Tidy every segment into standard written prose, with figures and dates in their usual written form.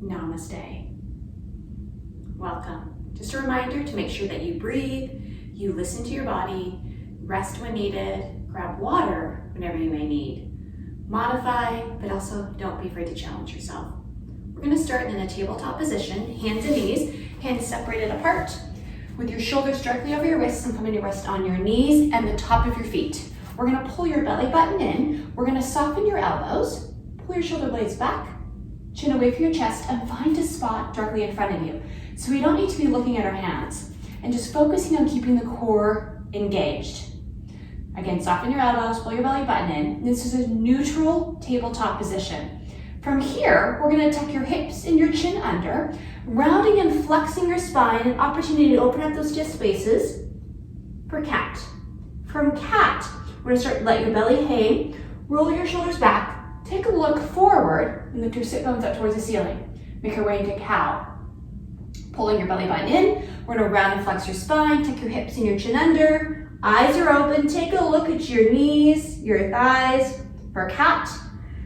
Namaste. Welcome. Just a reminder to make sure that you breathe, you listen to your body, rest when needed, grab water whenever you may need. Modify, but also don't be afraid to challenge yourself. We're going to start in a tabletop position, hands and knees, hands separated apart, with your shoulders directly over your wrists and coming to rest on your knees and the top of your feet. We're going to pull your belly button in. We're going to soften your elbows, pull your shoulder blades back, chin away from your chest, and find a spot directly in front of you. So we don't need to be looking at our hands, and just focusing on keeping the core engaged. Again, soften your elbows, pull your belly button in. This is a neutral tabletop position. From here, we're going to tuck your hips and your chin under, rounding and flexing your spine, an opportunity to open up those disc spaces for cat. From cat, we're going to start to let your belly hang, roll your shoulders back, take a look forward, and lift your sit bones up towards the ceiling. Make your way into cow. Pulling your belly button in, we're going to round and flex your spine, tuck your hips and your chin under, eyes are open, take a look at your knees, your thighs for cat.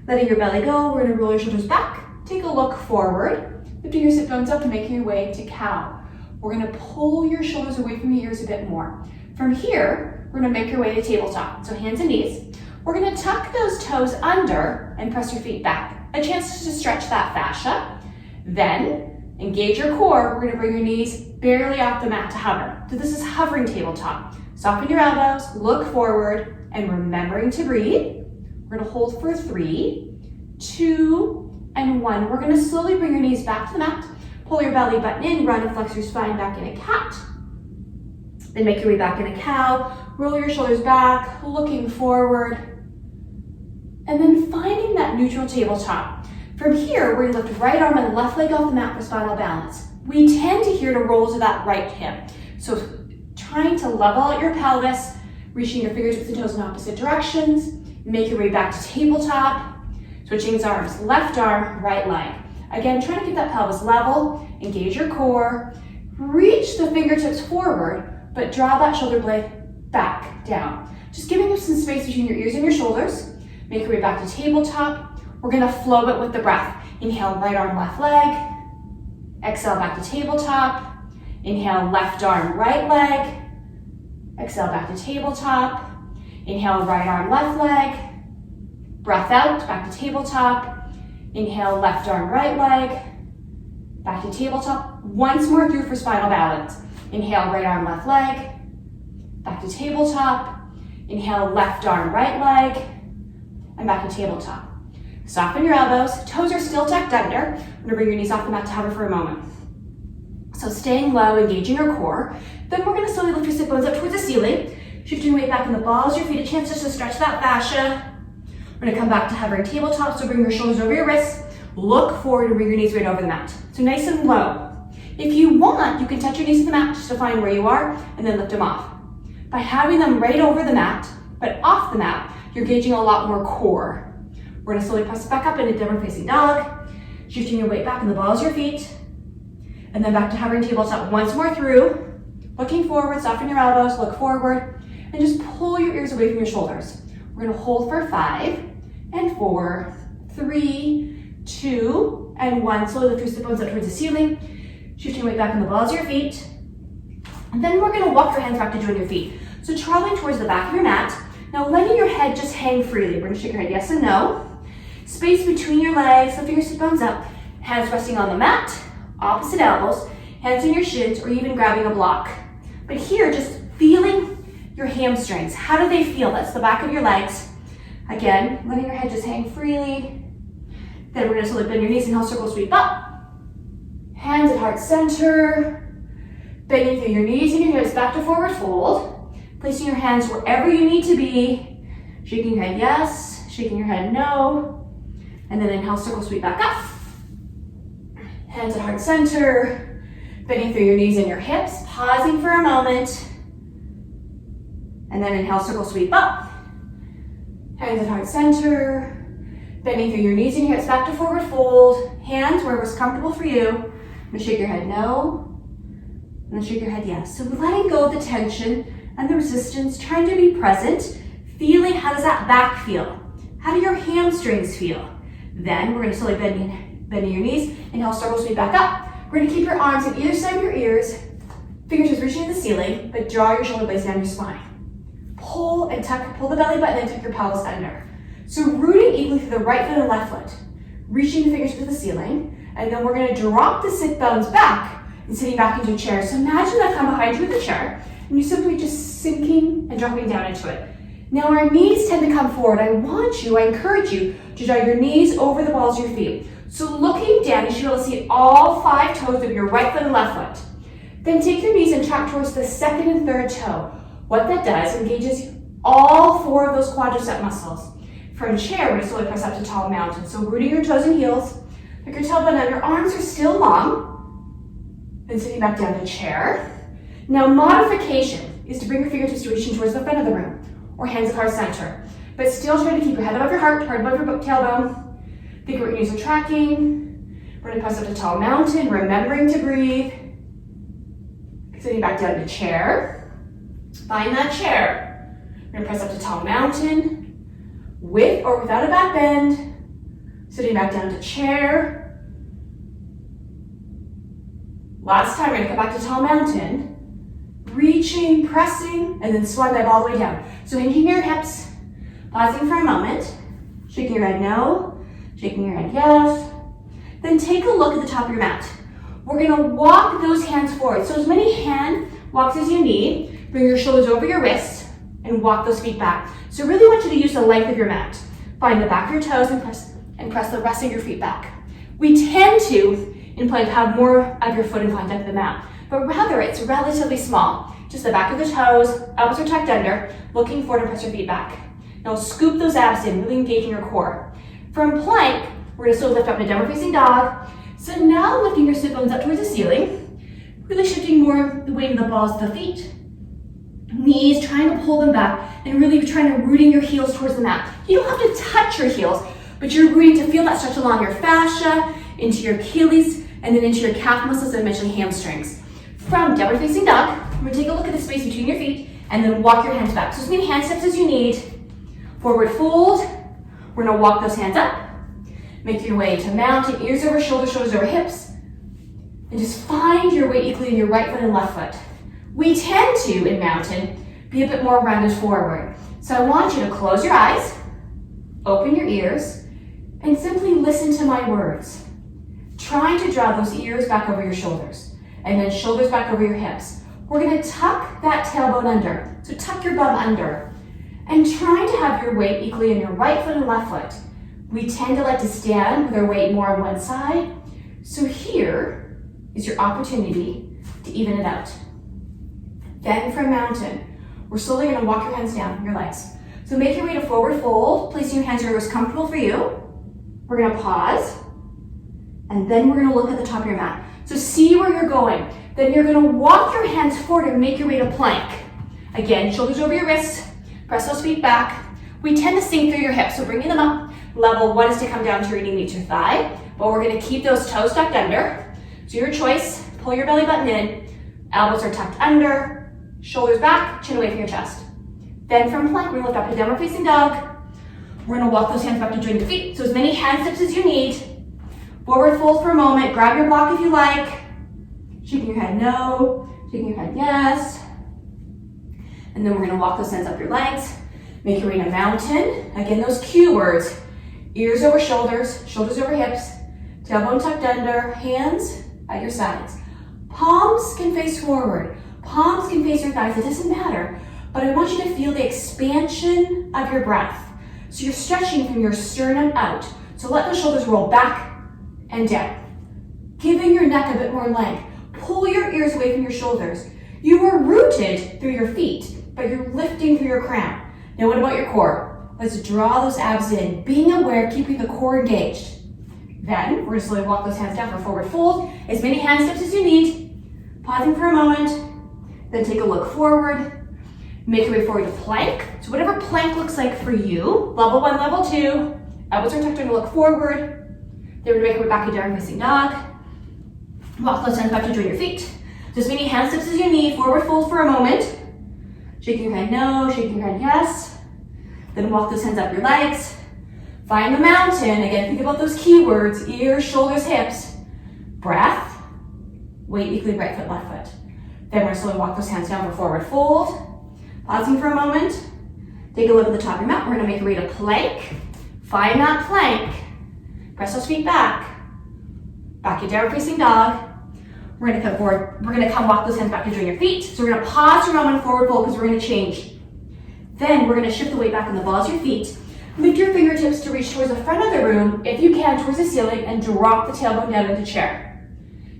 Letting your belly go, we're going to roll your shoulders back, take a look forward, lifting your sit bones up and making your way to cow. We're going to pull your shoulders away from your ears a bit more. From here, we're going to make your way to tabletop. So hands and knees. We're going to tuck those toes under and press your feet back. A chance to stretch that fascia. Then, engage your core. We're going to bring your knees barely off the mat to hover. So this is hovering tabletop. Soften your elbows, look forward, and remembering to breathe. We're going to hold for 3, 2, and 1. We're going to slowly bring your knees back to the mat. Pull your belly button in, round and flex your spine back in a cat. Then make your way back in a cow. Roll your shoulders back, looking forward. And then finding that neutral tabletop. From here, we're going to lift right arm and left leg off the mat for spinal balance. We tend to here to roll to that right hip. So trying to level out your pelvis, reaching your fingertips and toes in opposite directions. Make your way back to tabletop. Switching arms, left arm, right leg. Again, trying to keep that pelvis level, engage your core, reach the fingertips forward, but draw that shoulder blade back down. Just giving you some space between your ears and your shoulders. Make your way back to tabletop. We're gonna flow it with the breath. Inhale, right arm, left leg. Exhale, back to tabletop. Inhale, left arm, right leg. Exhale, back to tabletop. Inhale, right arm, left leg. Breath out, back to tabletop. Inhale, left arm, right leg. Back to tabletop. Once more through for spinal balance. Inhale, right arm, left leg. Back to tabletop. Inhale, left arm, right leg. And back to tabletop. Soften your elbows. Toes are still tucked under. I'm gonna bring your knees off the mat to hover for a moment. So staying low, engaging your core. Then we're gonna slowly lift your sit bones up towards the ceiling. Shifting weight back in the balls of your feet, a chance just to stretch that fascia. We're gonna come back to hovering tabletop, so bring your shoulders over your wrists, look forward and bring your knees right over the mat. So nice and low. If you want, you can touch your knees to the mat just to find where you are and then lift them off. By having them right over the mat, but off the mat, you're gauging a lot more core. We're gonna slowly press it back up into downward facing dog, shifting your weight back in the balls of your feet, and then back to hovering tabletop once more through, looking forward, soften your elbows, look forward, and just pull your ears away from your shoulders. We're gonna hold for 5 and 4, 3, 2, and 1. Slowly lift your sit bones up towards the ceiling, shifting weight back in the balls of your feet. And then we're gonna walk your hands back to join your feet. So traveling towards the back of your mat. Now letting your head just hang freely. We're gonna shake your head yes and no. Space between your legs, lifting your sit bones up, hands resting on the mat, opposite elbows, hands on your shins, or even grabbing a block. But here, just feeling your hamstrings. How do they feel? That's the back of your legs. Again, letting your head just hang freely. Then we're gonna slowly bend your knees, inhale, circle sweep up. Hands at heart center. Bending through your knees and your hips back to forward fold. Placing your hands wherever you need to be. Shaking your head yes, shaking your head no. And then inhale, circle sweep back up. Hands at heart center. Bending through your knees and your hips, pausing for a moment. And then inhale, circle sweep up. Hands at heart center. Bending through your knees and your hips back to forward fold. Hands wherever's comfortable for you. I'm gonna shake your head no. And then shake your head yes. So letting go of the tension and the resistance, trying to be present, feeling how does that back feel? How do your hamstrings feel? Then we're gonna slowly bend bending your knees. Inhale, circle sweep back up. We're gonna keep your arms on either side of your ears, fingertips reaching to the ceiling, but draw your shoulder blades down your spine. Pull and tuck, pull the belly button and tuck your pelvis under. So rooting equally through the right foot and left foot, reaching the fingers to the ceiling, and then we're gonna drop the sit bones back and sitting back into a chair. So imagine that I'm behind you in the chair, and you're simply just sinking and dropping down into it. Now our knees tend to come forward. I encourage you to draw your knees over the balls of your feet. So looking down, you should be able to see all 5 toes of your right foot and left foot. Then take your knees and track towards the second and third toe. What that does engages all 4 of those quadricep muscles. From chair, we're gonna slowly press up to tall mountain. So rooting your toes and heels, pick your tailbone up, your arms are still long, then sitting back down to chair. Now modification is to bring your fingertips to reaching towards the front of the room, or hands at heart center. But still try to keep your head above your heart above your tailbone. Think what your knees are tracking. We're gonna press up to tall mountain, remembering to breathe. Sitting back down to chair. Find that chair. We're gonna press up to tall mountain, with or without a back bend. Sitting back down to chair. Last time, we're gonna come back to tall mountain. Reaching, pressing, and then swan dive all the way down. So hinging your hips, pausing for a moment, shaking your head no, shaking your head yes. Then take a look at the top of your mat. We're gonna walk those hands forward. So as many hand walks as you need. Bring your shoulders over your wrists and walk those feet back. So really want you to use the length of your mat. Find the back of your toes and press the rest of your feet back. We tend to, in plank, have more of your foot in contact with the mat, but rather it's relatively small. Just the back of the toes, elbows are tucked under, looking forward and press your feet back. Now scoop those abs in, really engaging your core. From plank, we're gonna still lift up in a downward facing dog. So now lifting your sit bones up towards the ceiling, really shifting more the weight of the balls to the feet. Knees, trying to pull them back, and really trying to rooting your heels towards the mat. You don't have to touch your heels, but you're rooting to feel that stretch along your fascia, into your Achilles, and then into your calf muscles and eventually hamstrings. From downward facing dog, we're gonna take a look at the space between your feet, and then walk your hands back. So as many hand steps as you need. Forward fold, we're gonna walk those hands up. Make your way to mountain, ears over shoulders, shoulders over hips. And just find your weight equally in your right foot and left foot. We tend to, in mountain, be a bit more rounded forward. So I want you to close your eyes, open your ears, and simply listen to my words. Trying to draw those ears back over your shoulders, and then shoulders back over your hips. We're gonna tuck that tailbone under. So tuck your bum under. And trying to have your weight equally in your right foot and left foot. We tend to like to stand with our weight more on one side. So here is your opportunity to even it out. Then from mountain, we're slowly gonna walk your hands down, your legs. So make your way to forward fold, placing your hands where it's comfortable for you. We're gonna pause, and then we're gonna look at the top of your mat. So see where you're going. Then you're gonna walk your hands forward and make your way to plank. Again, shoulders over your wrists, press those feet back. We tend to sink through your hips, so bringing them up. Level 1 is to come down to your knee, meet your thigh, but we're gonna keep those toes tucked under. So your choice, pull your belly button in, elbows are tucked under, shoulders back, chin away from your chest. Then from plank, we're gonna lift up to downward facing dog. We're gonna walk those hands back to join the feet. So as many hand steps as you need. Forward fold for a moment, grab your block if you like. Shaking your head no, shaking your head yes. And then we're gonna walk those hands up your legs. Make your way to mountain. Again, those cue words. Ears over shoulders, shoulders over hips, tailbone tucked under, hands at your sides. Palms can face forward. Palms can face your thighs, it doesn't matter. But I want you to feel the expansion of your breath. So you're stretching from your sternum out. So let the shoulders roll back and down. Giving your neck a bit more length. Pull your ears away from your shoulders. You are rooted through your feet, but you're lifting through your crown. Now what about your core? Let's draw those abs in, being aware, keeping the core engaged. Then we're gonna slowly walk those hands down for forward fold. As many hand steps as you need. Pausing for a moment. Then take a look forward. Make your way forward to plank. So whatever plank looks like for you. Level 1, level 2. Elbows are tucked in to look forward. Then we're gonna make our way back to downward facing dog. Walk those hands back to join your feet. So as many hand steps as you need. Forward fold for a moment. Shaking your head no, shaking your head yes. Then walk those hands up your legs. Find the mountain. Again, think about those keywords, ears, shoulders, hips. Breath, weight equally right foot, left foot. Then we're going to slowly walk those hands down for forward fold. Pausing for a moment. Take a look at the top of your mat. We're going to make our way to plank. Find that plank. Press those feet back. Back your down facing dog. We're going to come forward. We're going to come walk those hands back to join your feet. So we're going to pause for a moment, forward fold, because we're going to change. Then we're going to shift the weight back in the balls of your feet. Lift your fingertips to reach towards the front of the room, if you can, towards the ceiling, and drop the tailbone down into chair.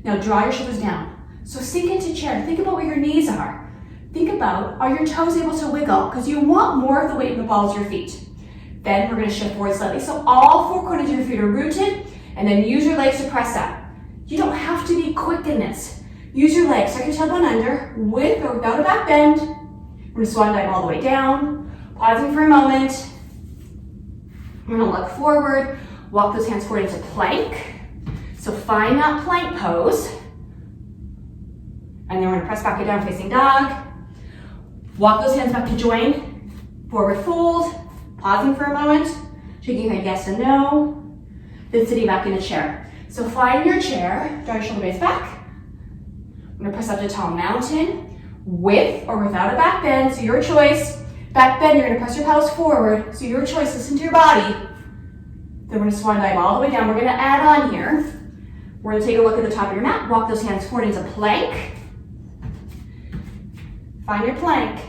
Now draw your shoulders down. So sink into chair. Think about where your knees are. Think about, are your toes able to wiggle? Because you want more of the weight in the balls of your feet. Then we're going to shift forward slightly. So all four corners of your feet are rooted, and then use your legs to press up. You don't have to be quick in this. Use your legs. Tuck your tailbone under, with or without a back bend. We're going to swan dive all the way down. Pausing for a moment. We're going to look forward. Walk those hands forward into plank. So find that plank pose. And then we're going to press back and down facing dog. Walk those hands back to join. Forward fold. Pausing for a moment. Shaking your head yes and no. Then sitting back in a chair. So find your chair. Draw your shoulder blades back. I'm going to press up to tall mountain. With or without a back bend. So your choice. Back bend, you're going to press your pelvis forward. So your choice, listen to your body. Then we're going to swan dive all the way down. We're going to add on here. We're going to take a look at the top of your mat. Walk those hands forward into plank. Find your plank.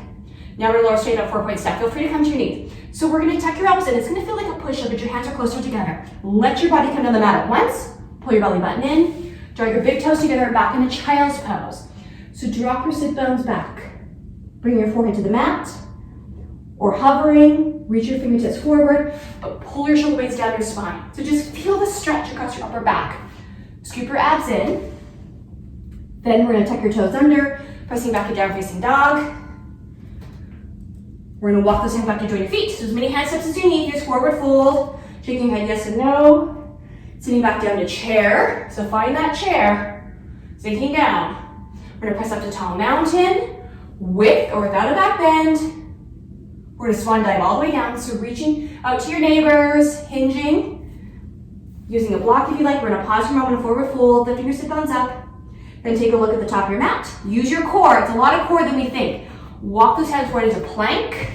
Now we're going to lower straight up 4-point step. Feel free to come to your knees. So we're going to tuck your elbows in. It's going to feel like a push-up, but your hands are closer together. Let your body come down the mat at once. Pull your belly button in. Draw your big toes together back in a child's pose. So drop your sit bones back. Bring your forehead to the mat. Or hovering, reach your fingertips forward, but pull your shoulder blades down your spine. So just feel the stretch across your upper back. Scoop your abs in. Then we're going to tuck your toes under, pressing back and down facing dog. We're going to walk those hands back to join your feet. So as many hand steps as you need. Here's forward fold, shaking your head yes and no. Sitting back down to chair. So find that chair. Sinking down. We're going to press up to tall mountain, with or without a back bend. We're going to swan dive all the way down, so reaching out to your neighbors, hinging, using a block if you like. We're going to pause for a moment, forward fold, lifting your sit bones up. Then take a look at the top of your mat. Use your core. It's a lot of core than we think. Walk those hands forward into plank.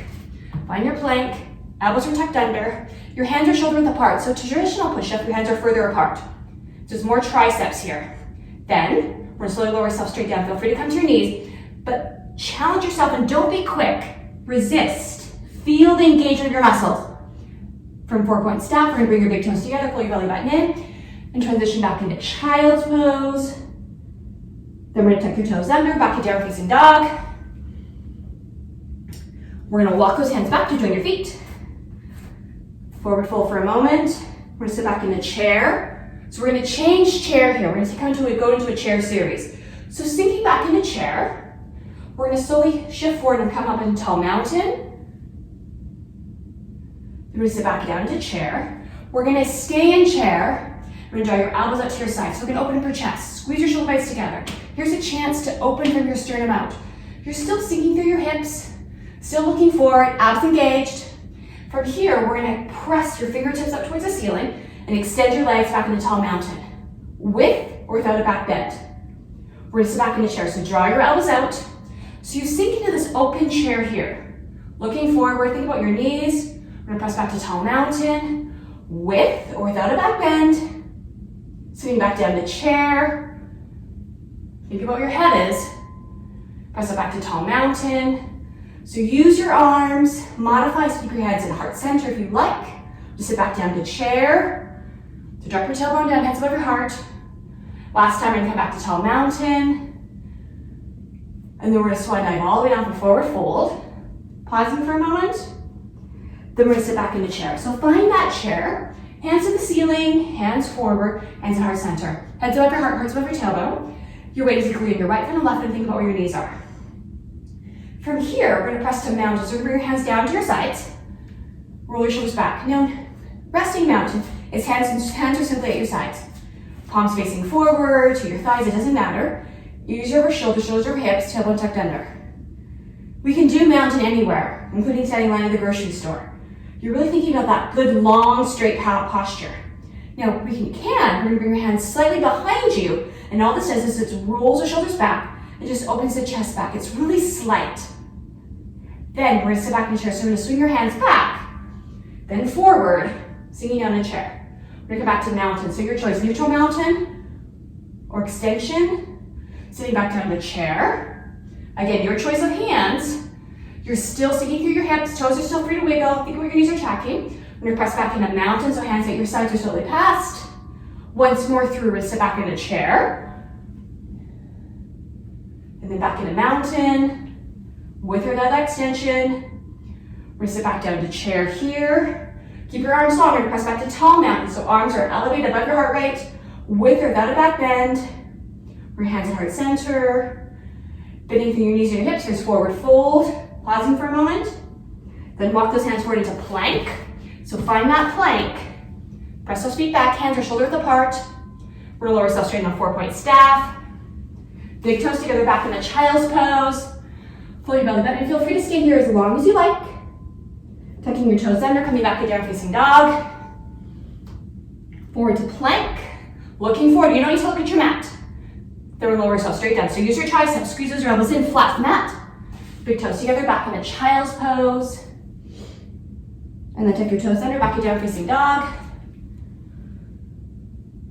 Find your plank. Elbows are tucked under. Your hands are shoulder width apart. So traditional push-up, your hands are further apart. So there's more triceps here. Then we're going to slowly lower yourself straight down. Feel free to come to your knees, but challenge yourself and don't be quick. Resist. Feel the engagement of your muscles. From 4-point step, we're going to bring your big toes together, pull your belly button in, and transition back into child's pose. Then we're going to tuck your toes under, back to down facing dog. We're going to walk those hands back to join your feet. Forward fold for a moment. We're going to sit back in a chair. So we're going to change chair here. We're going to go into a chair series. So sinking back in a chair, we're going to slowly shift forward and come up into tall mountain. We're going to sit back down into chair. We're going to stay in chair. We're going to draw your elbows up to your sides. So we're going to open up your chest. Squeeze your shoulder blades together. Here's a chance to open from your sternum out. You're still sinking through your hips. Still looking forward, abs engaged. From here, we're going to press your fingertips up towards the ceiling and extend your legs back into tall mountain. With or without a back bend. We're going to sit back in a chair. So draw your elbows out. So you sink into this open chair here. Looking forward, think about your knees. We're going to press back to tall mountain, with or without a back bend. Sitting back down to chair. Think about where your head is. Press it back to tall mountain. So use your arms, modify, so keep your hands in heart center if you like. Just sit back down to chair. So drop your tailbone down, hands above your heart. Last time, we're going to come back to tall mountain. And then we're going to swan dive all the way down for forward fold. Pausing for a moment. Then we're going to sit back in the chair. So find that chair, hands to the ceiling, hands forward, hands in heart center. Heads above your heart, hearts above your tailbone. Your weight is equally in your right foot and left foot, and think about where your knees are. From here, we're going to press to mountain. So we're going to bring your hands down to your sides. Roll your shoulders back. Now, resting mountain is hands are simply at your sides. Palms facing forward to your thighs, it doesn't matter. Use your shoulders over hips, tailbone tucked under. We can do mountain anywhere, including standing in line at the grocery store. You're really thinking about that good, long, straight posture. Now, we're gonna bring your hands slightly behind you, and all this does is it rolls the shoulders back and just opens the chest back. It's really slight. Then we're gonna sit back in the chair. So we're gonna swing your hands back, then forward, sitting down in a chair. We're gonna come back to mountain. So your choice, neutral mountain or extension, sitting back down in the chair. Again, your choice of hands. You're still sinking through your hips, toes are still free to wiggle. Think of what your knees are tracking. We're gonna press back into mountain, so hands at your sides are slowly passed. Once more through, we're gonna sit back in a chair. And then back into mountain. With or without extension. We're gonna sit back down to chair here. Keep your arms long, we're gonna press back to tall mountain. So arms are elevated above your heart rate, with or without a back bend. Your hands at heart center. Bending through your knees and your hips, here's forward fold. Pausing for a moment. Then walk those hands forward into plank. So find that plank. Press those feet back, hands are shoulder width apart. We're gonna lower ourselves straight in a 4-point staff. Big toes together back in the child's pose. Pull your belly button. Feel free to stay here as long as you like. Tucking your toes under, coming back to down facing dog. Forward to plank. Looking forward, you don't need to look at your mat. Then we'll lower yourself straight down. So use your triceps, squeeze those elbows in, flat the mat. Big toes together, back in a child's pose. And then tuck your toes under, back to down facing dog.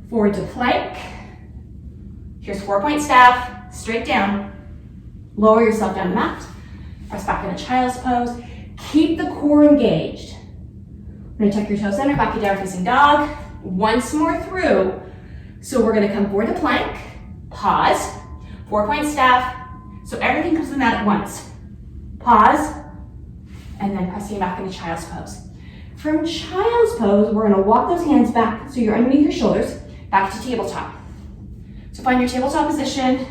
Forward to plank. Here's 4-point staff, straight down. Lower yourself down the mat. Press back in a child's pose. Keep the core engaged. We're gonna tuck your toes under, back to down facing dog. Once more through. So we're gonna come forward to plank. Pause. 4-point staff. So everything comes to the mat at once. Pause, and then pressing back into child's pose. From child's pose, we're gonna walk those hands back so you're underneath your shoulders, back to tabletop. So find your tabletop position,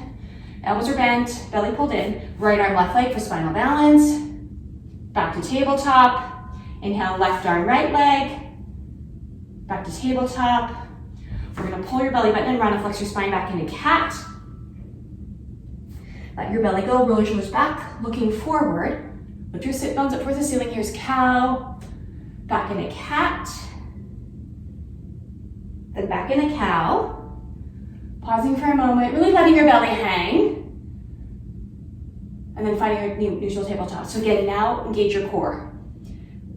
elbows are bent, belly pulled in, right arm, left leg for spinal balance, back to tabletop, inhale, left arm, right leg, back to tabletop. We're gonna pull your belly button and round and flex your spine back into cat. Let your belly go, roll your shoulders back, looking forward. Lift your sit bones up towards the ceiling. Here's cow, back into cat, then back into cow. Pausing for a moment, really letting your belly hang. And then finding your neutral tabletop. So again, now engage your core.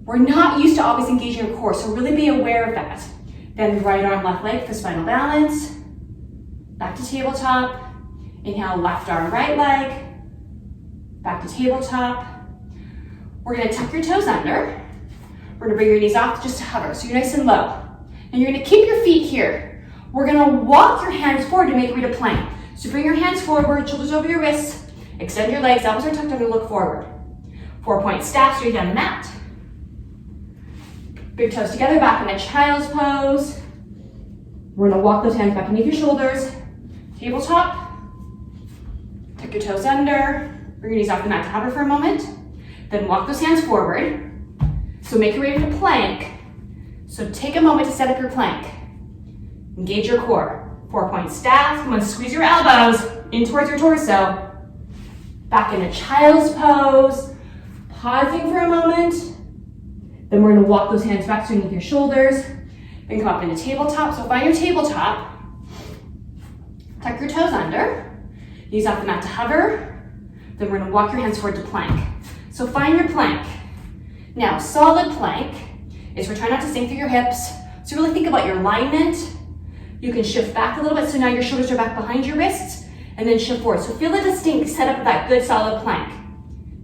We're not used to always engaging your core, so really be aware of that. Then right arm, left leg for spinal balance. Back to tabletop. Inhale, left arm, right leg. Back to tabletop. We're gonna tuck your toes under. We're gonna bring your knees off just to hover, so you're nice and low. And you're gonna keep your feet here. We're gonna walk your hands forward to make your way to plank. So bring your hands forward, shoulders over your wrists. Extend your legs, elbows are tucked under, look forward. 4-point staff, straight down the mat. Big toes together, back in a child's pose. We're gonna walk those hands back beneath your shoulders. Tabletop. Tuck your toes under, bring your knees off the mat to hover for a moment. Then walk those hands forward. So make your way to plank. So take a moment to set up your plank. Engage your core. 4-point staff, come on, squeeze your elbows in towards your torso. Back in a child's pose. Pausing for a moment. Then we're gonna walk those hands back underneath your shoulders. Then come up into tabletop. So find your tabletop. Tuck your toes under. Knees off the mat to hover. Then we're gonna walk your hands forward to plank. So find your plank. Now, solid plank is we're trying not to sink through your hips. So really think about your alignment. You can shift back a little bit, so now your shoulders are back behind your wrists, and then shift forward. So feel the distinct setup of that good solid plank.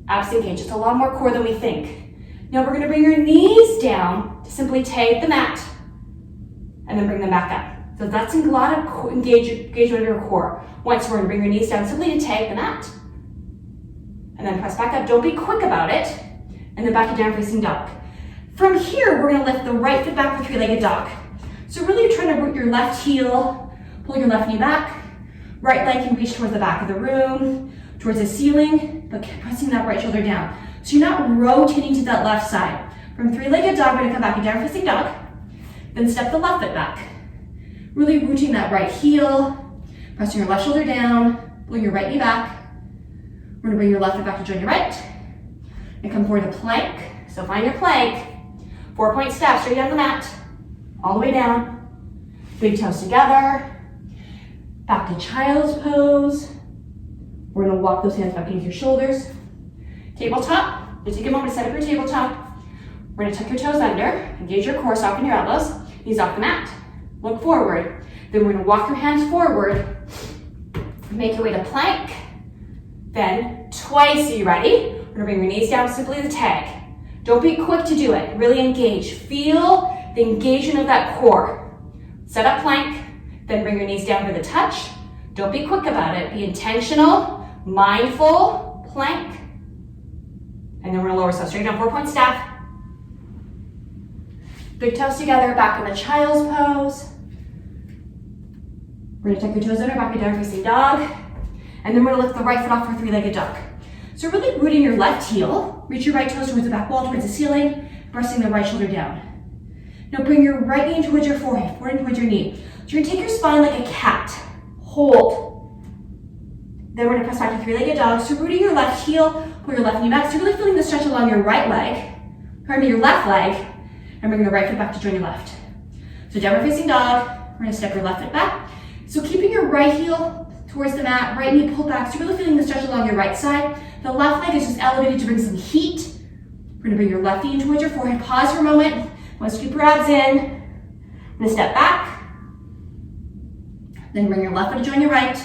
Abs engaged, it's a lot more core than we think. Now we're gonna bring your knees down to simply take the mat, and then bring them back up. So that's a lot of engagement of your core. Once we're gonna bring your knees down simply to take the mat, and then press back up. Don't be quick about it, and then back to down facing dog. From here, we're gonna lift the right foot back for 3-legged dog. So really you're trying to root your left heel, pull your left knee back, right leg can reach towards the back of the room, towards the ceiling, but pressing that right shoulder down. So you're not rotating to that left side. From 3-legged dog, we're gonna come back in down facing dog, then step the left foot back. Really rooting that right heel, pressing your left shoulder down, pull your right knee back. We're gonna bring your left foot back to join your right, and come forward to plank. So find your plank. 4-point step, straight down the mat, all the way down. Big toes together. Back to child's pose. We're gonna walk those hands back into your shoulders. Tabletop, just take a moment to set up your tabletop. We're gonna tuck your toes under, engage your core, soften your elbows, knees off the mat. Look forward. Then we're gonna walk your hands forward, make your way to plank, then twice. Are you ready? We're gonna bring your knees down, simply the tag. Don't be quick to do it, really engage. Feel the engagement of that core. Set up plank, then bring your knees down for the touch. Don't be quick about it, be intentional, mindful, plank. And then we're gonna lower ourselves straight down, 4-point staff. Big toes together, back in the child's pose. We're gonna tuck your toes under, back to down facing dog. And then we're gonna lift the right foot off for 3-legged dog. So really rooting your left heel, reach your right toes towards the back wall, towards the ceiling, pressing the right shoulder down. Now bring your right knee towards your forehead, forward towards your knee. So you're gonna take your spine like a cat, hold. Then we're gonna press back to 3-legged dog. So rooting your left heel, pull your left knee back. So you're really feeling the stretch along your right leg, your left leg, and bring the right foot back to join your left. So downward facing dog, we're gonna step your left foot back. So keeping your right heel towards the mat, right knee pulled back. So you're really feeling the stretch along your right side. The left leg is just elevated to bring some heat. We're gonna bring your left knee in towards your forehead. Pause for a moment. Want to scoop your abs in. I'm gonna step back. Then bring your left foot to join your right.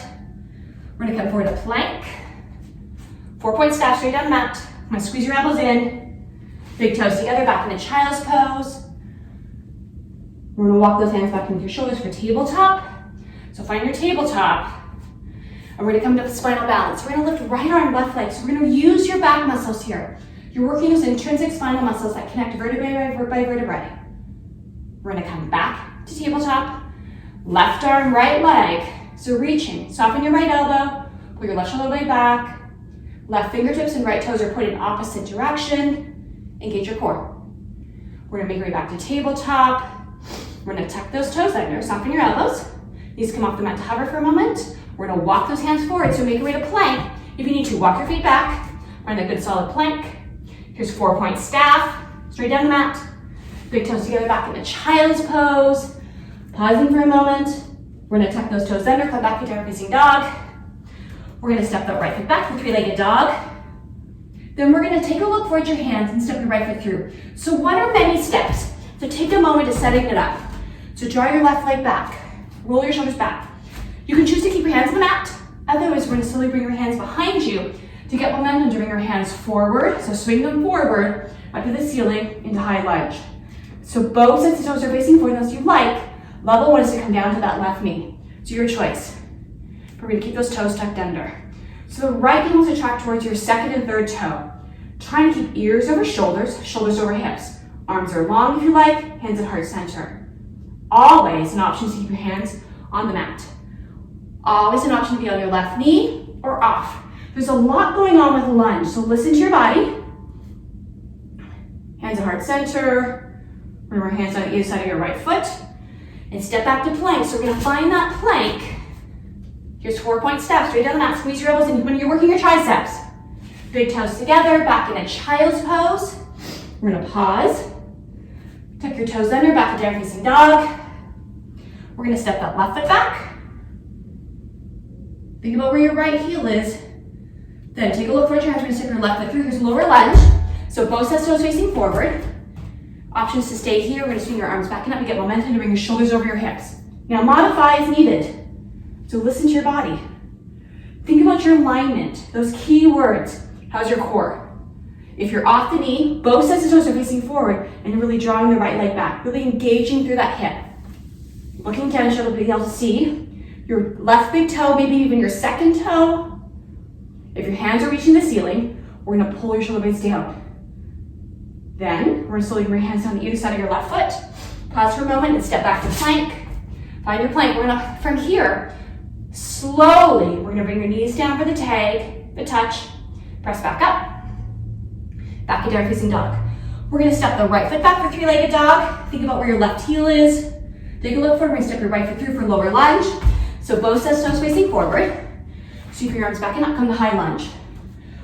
We're gonna come forward to plank. 4-point staff, straight down the mat. I'm gonna squeeze your elbows in. Big toes together, back into child's pose. We're gonna walk those hands back into your shoulders for tabletop. So find your tabletop. And we're gonna come to spinal balance. We're gonna lift right arm, left leg. So we're gonna use your back muscles here. You're working those intrinsic spinal muscles that connect vertebrae by vertebrae. We're gonna come back to tabletop. Left arm, right leg. So reaching, soften your right elbow, pull your left shoulder blade back. Left fingertips and right toes are pointed in opposite direction. Engage your core. We're gonna make our way back to tabletop. We're gonna tuck those toes under, soften your elbows. Knees come off the mat to hover for a moment. We're gonna walk those hands forward, so make your way to plank. If you need to, walk your feet back. Find a good solid plank. Here's 4-point staff, straight down the mat. Big toes together, back into child's pose. Pausing for a moment. We're gonna tuck those toes under, come back to downward facing dog. We're gonna step the right foot back for 3-legged dog. Then we're gonna take a look forward at your hands and step your right foot through. So one or many steps. So take a moment to setting it up. So draw your left leg back. Roll your shoulders back. You can choose to keep your hands on the mat. Otherwise, we're gonna slowly bring your hands behind you to get momentum to bring your hands forward. So swing them forward up to the ceiling into high lunge. So both sets of toes are facing forward unless you like. Level 1 is to come down to that left knee. So your choice. We're gonna keep those toes tucked under. So the right knee wants to track towards your second and third toe. Trying to keep ears over shoulders, shoulders over hips. Arms are long if you like, hands at heart center. Always an option to keep your hands on the mat. Always an option to be on your left knee or off. There's a lot going on with lunge, so listen to your body. Hands at heart center. Remember, hands on either side of your right foot. And step back to plank. So we're gonna find that plank. Here's 4-point step, straight down the mat. Squeeze your elbows in when you're working your triceps. Big toes together, back in a child's pose. We're gonna pause. Tuck your toes under, back to down facing dog. We're gonna step that left foot back. Think about where your right heel is. Then take a look forward at your hands. We're gonna step your left foot through. Here's lower lunge. So both sets of toes facing forward. Options to stay here. We're gonna swing your arms back and up. You get momentum to bring your shoulders over your hips. Now modify as needed. So listen to your body. Think about your alignment, those key words. How's your core? If you're off the knee, both sets of toes are facing forward and you're really drawing the right leg back, really engaging through that hip. Looking down, you should be able to see your left big toe, maybe even your second toe. If your hands are reaching the ceiling, we're gonna pull your shoulder blades down. Then, we're gonna slowly bring your hands down to either side of your left foot. Pause for a moment and step back to plank. Find your plank. We're gonna, from here, slowly, we're gonna bring your knees down for the tag, the touch, press back up. Back to down facing dog. We're gonna step the right foot back for 3-legged dog. Think about where your left heel is. Take a look forward. We're gonna step your right foot through for lower lunge. So both sets of toes facing forward. Sweep your arms back and up, come to high lunge.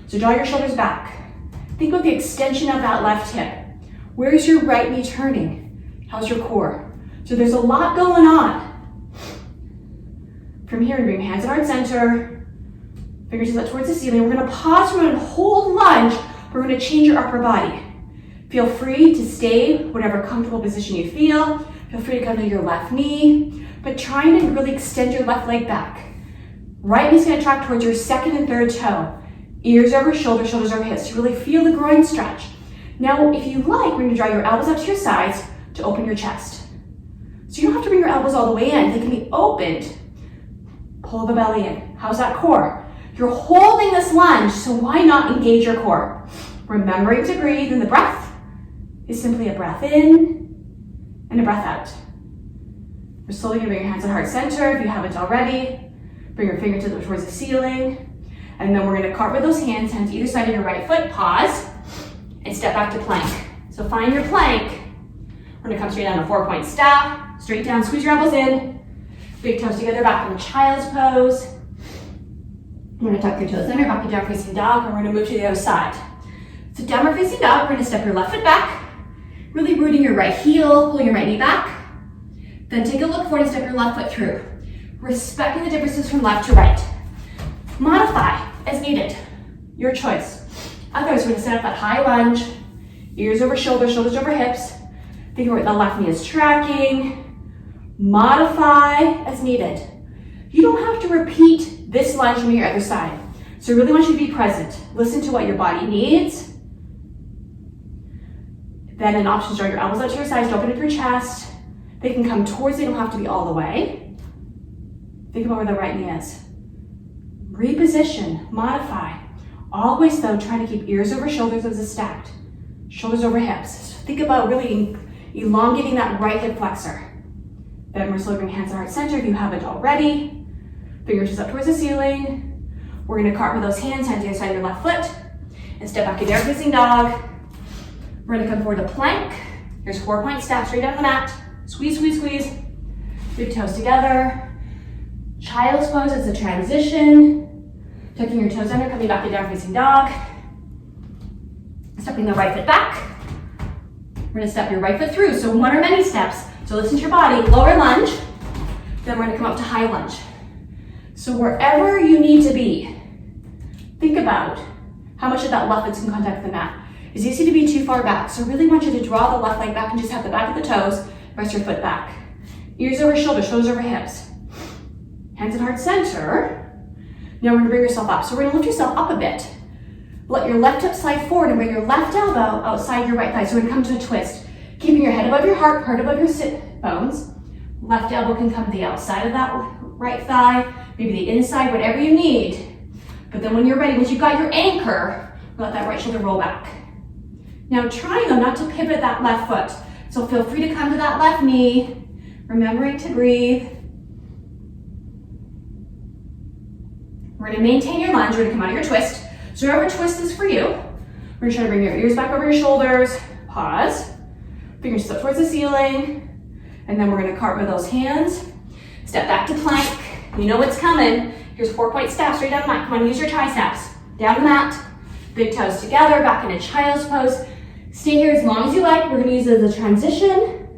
So draw your shoulders back. Think about the extension of that left hip. Where's your right knee turning? How's your core? So there's a lot going on. From here, bring hands at heart center. Fingers up towards the ceiling. We're gonna pause, we're gonna hold lunge. We're gonna change your upper body. Feel free to stay whatever comfortable position you feel. Feel free to come to your left knee, but trying to really extend your left leg back. Right knee's gonna track towards your second and third toe. Ears over shoulders, shoulders over hips. Really feel the groin stretch. Now, if you like, we're gonna draw your elbows up to your sides to open your chest. So you don't have to bring your elbows all the way in. They can be opened. Pull the belly in. How's that core? You're holding this lunge, so why not engage your core? Remembering to breathe, and the breath is simply a breath in and a breath out. We're slowly gonna bring your hands to heart center if you haven't already. Bring your fingertips towards the ceiling. And then we're gonna cartwheel those hands either side of your right foot, pause, and step back to plank. So find your plank. We're gonna come straight down to 4-point staff, straight down, squeeze your elbows in, big toes together, back in child's pose. We're gonna tuck your toes under, back to down facing dog, and we're gonna move to the other side. So downward facing dog, we're gonna step your left foot back, really rooting your right heel, pulling your right knee back. Then take a look forward and step your left foot through, respecting the differences from left to right. Modify as needed, your choice. Otherwise, we're gonna set up that high lunge, ears over shoulders, shoulders over hips. Think where the left knee is tracking. Modify as needed. You don't have to repeat this lunge from your other side. So I really want you to be present. Listen to what your body needs. Then an option is draw your elbows out to your sides to open up your chest. They can come towards, they don't have to be all the way. Think about where the right knee is. Reposition, modify. Always though, try to keep ears over shoulders as it's stacked. Shoulders over hips. Think about really elongating that right hip flexor. Then we're slowly bring hands to heart center if you haven't already. Fingers up towards the ceiling. We're gonna cartwheel those hands to the side of your left foot and step back to down facing dog. We're gonna come forward to plank. Here's 4-point staff straight down the mat. Squeeze, squeeze, squeeze. Big toes together. Child's pose is a transition. Tucking your toes under, coming back to down facing dog. Stepping the right foot back. We're gonna step your right foot through, so one or many steps. So listen to your body, lower lunge. Then we're gonna come up to high lunge. So wherever you need to be, think about how much of that left foot's in contact with the mat. It's easy to be too far back, so really want you to draw the left leg back and just have the back of the toes, rest your foot back. Ears over shoulders, shoulders over hips. Hands at heart center. Now we're gonna bring yourself up. So we're gonna lift yourself up a bit. Let your left hip slide forward and bring your left elbow outside your right thigh. So we're gonna come to a twist. Keeping your head above your heart above your sit bones. Left elbow can come to the outside of that right thigh, maybe the inside, whatever you need. But then when you're ready, once you've got your anchor, let that right shoulder roll back. Now trying though not to pivot that left foot. So feel free to come to that left knee, remembering to breathe. We're gonna maintain your lunge, we're gonna come out of your twist. So whatever twist is for you, we're gonna try to bring your ears back over your shoulders, pause, fingers up towards the ceiling, and then we're gonna cartwheel those hands, step back to plank. You know what's coming. Here's 4-point staff straight down the mat. Come on, use your triceps. Down the mat, big toes together, back into child's pose. Stay here as long as you like. We're gonna use it as a transition.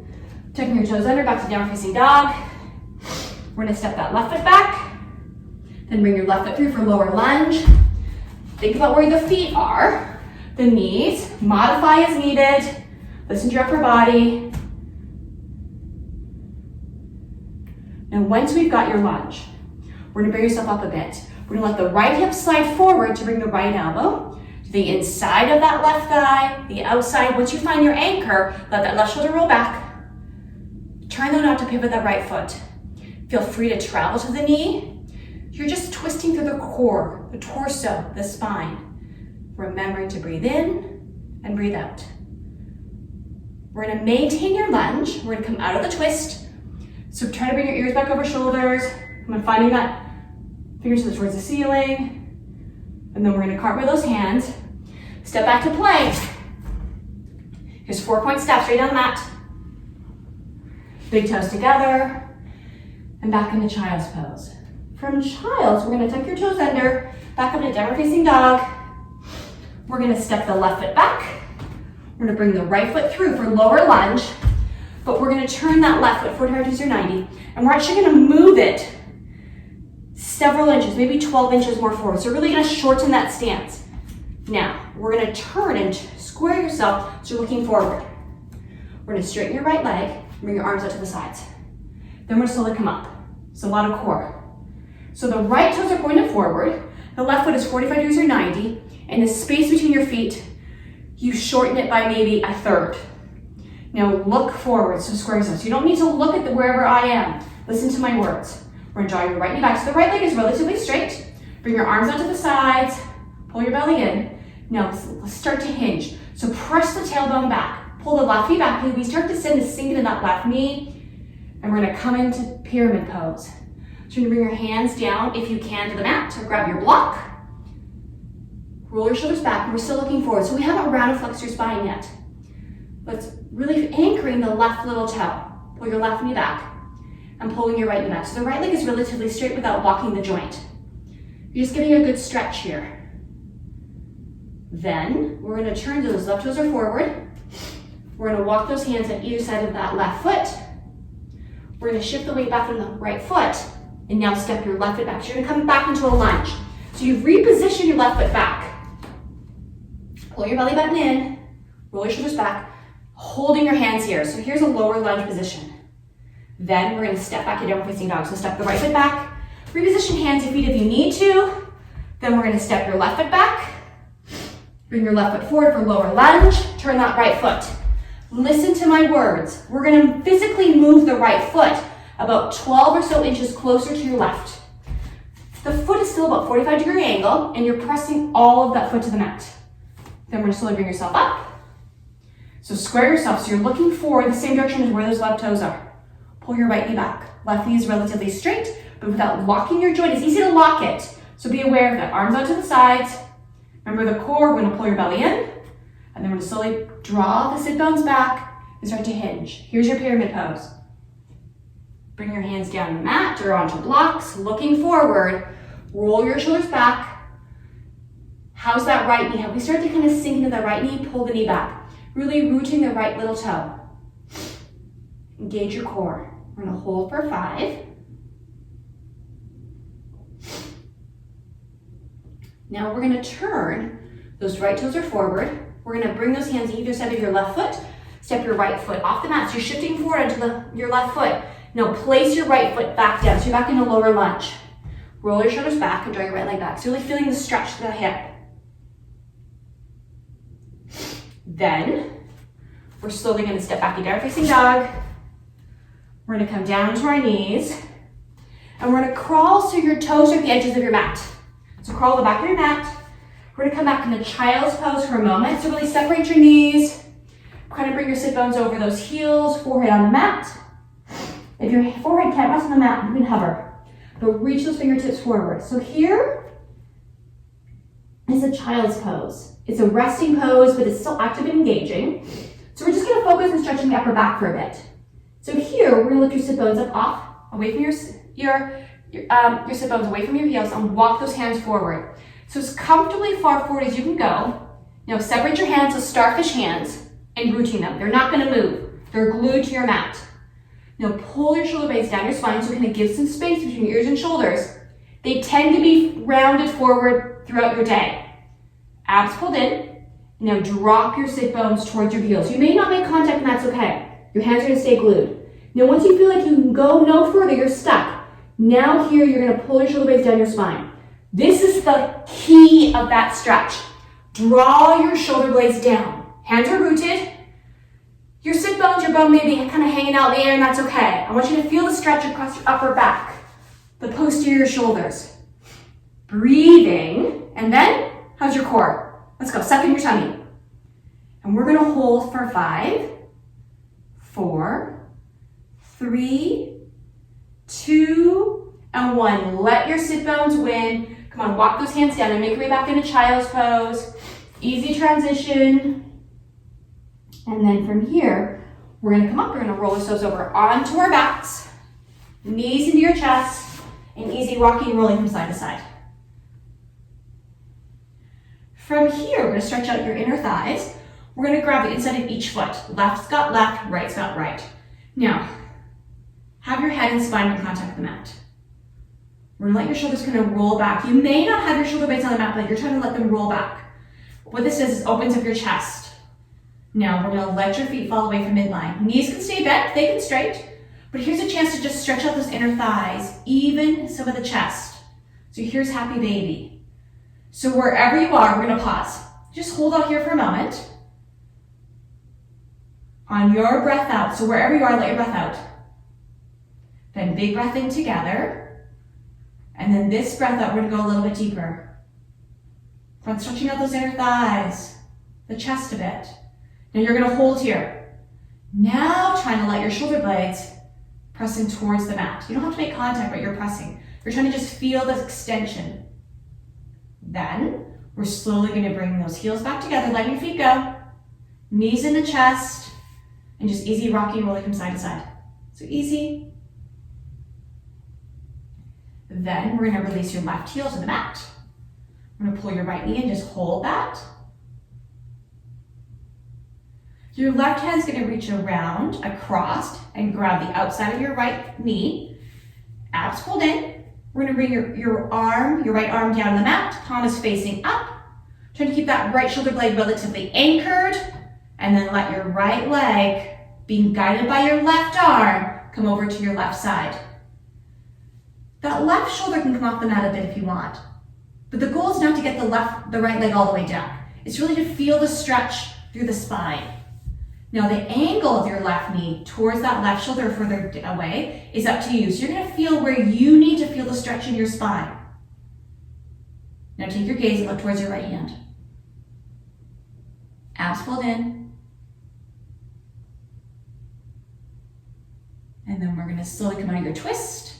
Tucking your toes under, back to down facing dog. We're gonna step that left foot back, then bring your left foot through for lower lunge. Think about where the feet are, the knees, modify as needed. Listen to your upper body. Now once we've got your lunge, we're gonna bring yourself up a bit. We're gonna let the right hip slide forward to bring the right elbow to the inside of that left thigh, the outside. Once you find your anchor, let that left shoulder roll back. Try though not to pivot that right foot. Feel free to travel to the knee. You're just twisting through the core, the torso, the spine. Remembering to breathe in and breathe out. We're gonna maintain your lunge. We're gonna come out of the twist. So try to bring your ears back over shoulders. I'm finding that fingers towards the ceiling. And then we're gonna cartwheel those hands. Step back to plank. Here's 4-point staff straight down the mat. Big toes together. And back into child's pose. From child's, we're gonna tuck your toes under, back up to downward facing dog. We're gonna step the left foot back. We're gonna bring the right foot through for lower lunge, but we're gonna turn that left foot 45 degrees or 90, and we're actually gonna move it several inches, maybe 12 inches more forward. So really gonna shorten that stance. Now, we're gonna turn and square yourself so you're looking forward. We're gonna straighten your right leg, bring your arms out to the sides. Then we're gonna slowly come up. So a lot of core. So the right toes are pointed forward, the left foot is 45 degrees or 90, and the space between your feet, you shorten it by maybe a third. Now look forward, so square yourself. So you don't need to look at wherever I am. Listen to my words. We're gonna draw your right knee back. So the right leg is relatively straight. Bring your arms out to the sides, pull your belly in. Now let's start to hinge. So press the tailbone back. Pull the left knee back. We start to send the sink into that left knee. And we're gonna come into pyramid pose. So you're gonna bring your hands down, if you can, to the mat, or grab your block. Roll your shoulders back, and we're still looking forward. So we haven't rounded flexed your spine yet. Let's really anchoring the left little toe. Pull your left knee back, and pulling your right knee back. So the right leg is relatively straight without locking the joint. You're just getting a good stretch here. Then, we're gonna turn those left toes are forward. We're gonna walk those hands on either side of that left foot. We're gonna shift the weight back from the right foot, and now step your left foot back. So you're gonna come back into a lunge. So you reposition your left foot back. Pull your belly button in, roll your shoulders back, holding your hands here. So here's a lower lunge position. Then we're gonna step back to downward facing dog. So step the right foot back, reposition hands and feet if you need to. Then we're gonna step your left foot back, bring your left foot forward for lower lunge, turn that right foot. Listen to my words. We're gonna physically move the right foot about 12 or so inches closer to your left. The foot is still about 45-degree angle, and you're pressing all of that foot to the mat. Then we're gonna slowly bring yourself up. So square yourself, so you're looking forward the same direction as where those left toes are. Pull your right knee back. Left knee is relatively straight, but without locking your joint. It's easy to lock it, so be aware of that. Arms out to the sides. Remember the core, we're gonna pull your belly in, and then we're gonna slowly draw the sit bones back and start to hinge. Here's your pyramid pose. Bring your hands down the mat or onto blocks, looking forward. Roll your shoulders back. How's that right knee? Have we started to kind of sink into the right knee? Pull the knee back. Really rooting the right little toe. Engage your core. We're gonna hold for 5. Now we're gonna turn. Those right toes are forward. We're gonna bring those hands either side of your left foot. Step your right foot off the mat. So you're shifting forward onto your left foot. Now place your right foot back down. So you're back in a lower lunge. Roll your shoulders back and draw your right leg back. So really feeling the stretch to the hip. Then, we're slowly gonna step back to downward facing dog. We're gonna come down to our knees. And we're gonna crawl so your toes are at the edges of your mat. So crawl the back of your mat. We're gonna come back into child's pose for a moment. So really separate your knees. Kind of bring your sit bones over those heels, forehead on the mat. If your forehead can't rest on the mat, you can hover. But reach those fingertips forward. So here is a child's pose. It's a resting pose, but it's still active and engaging. So we're just gonna focus on stretching the upper back for a bit. So here, we're gonna lift your sit bones up off, away from your sit bones away from your heels, and walk those hands forward. So as comfortably far forward as you can go. Now separate your hands as starfish hands and rooting them. They're not gonna move. They're glued to your mat. Now pull your shoulder blades down your spine so kind of give some space between your ears and shoulders. They tend to be rounded forward throughout your day. Abs pulled in. Now drop your sit bones towards your heels. You may not make contact, and that's okay. Your hands are gonna stay glued. Now once you feel like you can go no further, you're stuck. Now here, you're gonna pull your shoulder blades down your spine. This is the key of that stretch. Draw your shoulder blades down. Hands are rooted. Your sit bones, your bum may be kind of hanging out in the air, and that's okay. I want you to feel the stretch across your upper back, the posterior shoulders. Breathing, and then, how's your core? Let's go, suck in your tummy. And we're gonna hold for 5, 4, 3, 2, and 1. Let your sit bones win. Come on, walk those hands down and make your way back into child's pose. Easy transition. And then from here, we're gonna come up, we're gonna roll ourselves over onto our backs, knees into your chest, and easy rocking and rolling from side to side. From here, we're gonna stretch out your inner thighs. we're gonna grab the inside of each foot. Left's got left, right's got right. Now, have your head and spine in contact with the mat. We're gonna let your shoulders kind of roll back. You may not have your shoulder blades on the mat, but you're trying to let them roll back. What this does is opens up your chest. Now, we're gonna let your feet fall away from midline. Knees can stay bent, they can straight, but here's a chance to just stretch out those inner thighs, even some of the chest. So here's happy baby. So wherever you are, we're gonna pause. Just hold out here for a moment. On your breath out, so wherever you are, let your breath out. Then big breath in together. And then this breath out, we're gonna go a little bit deeper. Front stretching out those inner thighs, the chest a bit. Now you're gonna hold here. Now trying to let your shoulder blades press in towards the mat. You don't have to make contact, but you're pressing. You're trying to just feel this extension. Then we're slowly gonna bring those heels back together, letting your feet go. Knees in the chest, and just easy rocking, rolling from side to side. So easy. Then we're gonna release your left heel to the mat. We're gonna pull your right knee and just hold that. Your left hand's gonna reach around, across, and grab the outside of your right knee. Abs pulled in. We're gonna bring your right arm down the mat, palm is facing up. Trying to keep that right shoulder blade relatively anchored, and then let your right leg, being guided by your left arm, come over to your left side. That left shoulder can come off the mat a bit if you want, but the goal is not to get the right leg all the way down. It's really to feel the stretch through the spine. Now the angle of your left knee towards that left shoulder or further away is up to you. So you're gonna feel where you need to feel the stretch in your spine. Now take your gaze and look towards your right hand. Abs pulled in. And then we're gonna slowly come out of your twist,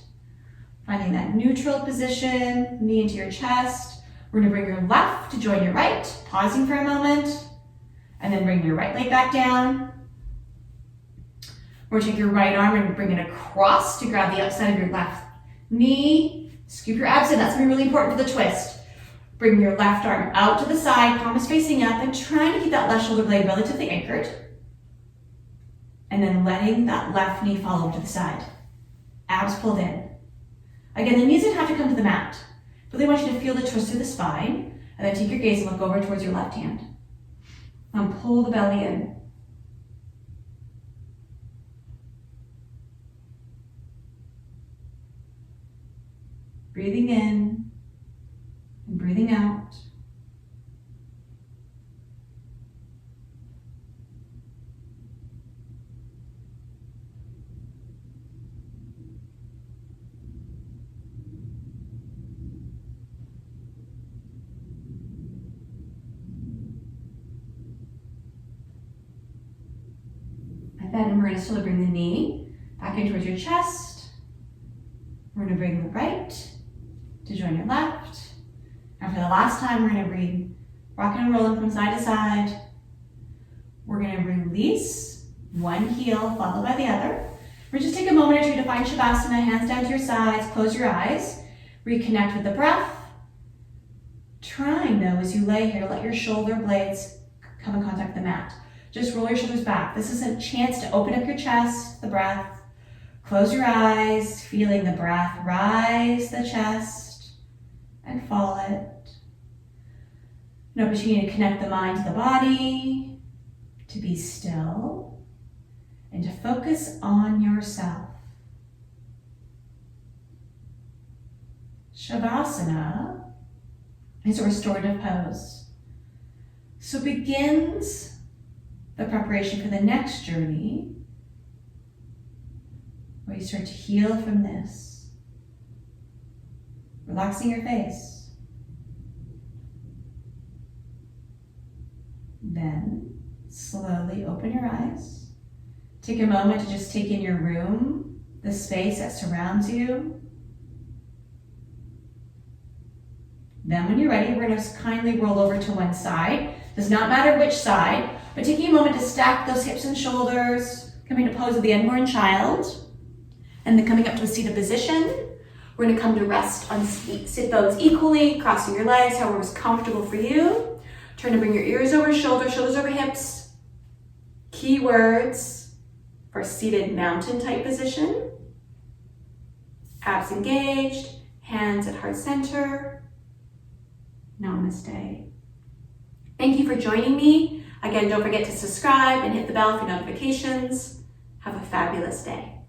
finding that neutral position, knee into your chest. We're gonna bring your left to join your right, pausing for a moment. And then bring your right leg back down. Or take your right arm and bring it across to grab the outside of your left knee. Scoop your abs in, that's gonna be really important for the twist. Bring your left arm out to the side, palm is facing up, and trying to keep that left shoulder blade relatively anchored. And then letting that left knee fall over to the side. Abs pulled in. Again, the knees don't have to come to the mat. Really want you to feel the twist through the spine, and then take your gaze and look over towards your left hand. And pull the belly in. Breathing in and breathing out. Then we're going to slowly bring the knee back in towards your chest. We're going to bring the right to join your left. And for the last time, we're going to bring rocking and rolling from side to side. We're going to release one heel followed by the other. We're just take a moment or two to find Shavasana, hands down to your sides, close your eyes, reconnect with the breath. Trying though, as you lay here, let your shoulder blades come in contact with the mat. Just roll your shoulders back. This is a chance to open up your chest, the breath. Close your eyes, feeling the breath rise the chest and fall it. An opportunity to connect the mind to the body, to be still, and to focus on yourself. Shavasana is a restorative pose. So begins the preparation for the next journey, where you start to heal from this. Relaxing your face. Then slowly open your eyes. Take a moment to just take in your room, the space that surrounds you. Then when you're ready, we're going to kindly roll over to one side. Does not matter which side, but taking a moment to stack those hips and shoulders, coming to pose of the unborn child, and then coming up to a seated position. We're going to come to rest on sit bones equally, crossing your legs, however is comfortable for you. Trying to bring your ears over shoulders, shoulders over hips. Keywords for seated mountain type position. Abs engaged, hands at heart center. Namaste. Thank you for joining me. Again, don't forget to subscribe and hit the bell for notifications. Have a fabulous day.